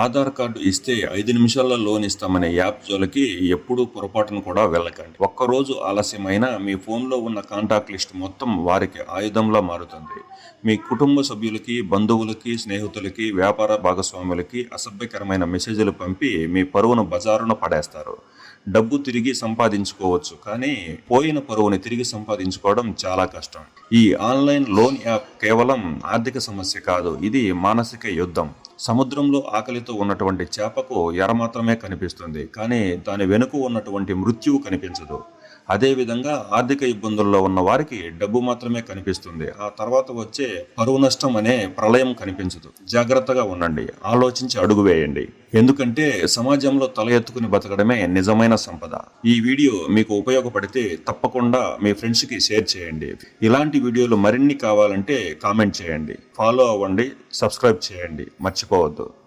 Aadhaar card ఇస్తే 5 నిమిషాల్లో loan ఇస్తామనే app జోలికి ఎప్పుడూ పొరపాటును కూడా వెళ్ళకండి. ఒక్కరోజు ఆలస్యమైనా మీ ఫోన్లో ఉన్న కాంటాక్ట్ లిస్ట్ మొత్తం వారికి ఆయుధంలా మారుతుంది. మీ కుటుంబ సభ్యులకి, బంధువులకి, స్నేహితులకి, వ్యాపార భాగస్వాములకి అసభ్యకరమైన మెసేజ్లు పంపి మీ పరువును బజారున పడేస్తారు. డబ్బు తిరిగి సంపాదించుకోవచ్చు, కానీ పోయిన పరువుని తిరిగి సంపాదించుకోవడం చాలా కష్టం. ఈ ఆన్లైన్ లోన్ యాప్ కేవలం ఆర్థిక సమస్య కాదు, ఇది మానసిక యుద్ధం. సముద్రంలో ఆకలితో ఉన్నటువంటి చేపకు ఎర మాత్రమే కనిపిస్తుంది, కానీ దాని వెనుక ఉన్నటువంటి మృత్యువు కనిపించదు. అదేవిధంగా ఆర్థిక ఇబ్బందుల్లో ఉన్న వారికి డబ్బు మాత్రమే కనిపిస్తుంది, ఆ తర్వాత వచ్చే పరువు నష్టం అనే ప్రళయం కనిపించదు. జాగ్రత్తగా ఉండండి, ఆలోచించి అడుగు వేయండి. ఎందుకంటే సమాజంలో తల ఎత్తుకుని బతకడమే నిజమైన సంపద. ఈ వీడియో మీకు ఉపయోగపడితే తప్పకుండా మీ ఫ్రెండ్స్కి షేర్ చేయండి. ఇలాంటి వీడియోలు మరిన్ని కావాలంటే కామెంట్ చేయండి, ఫాలో అవ్వండి, సబ్స్క్రైబ్ చేయండి, మర్చిపోవద్దు.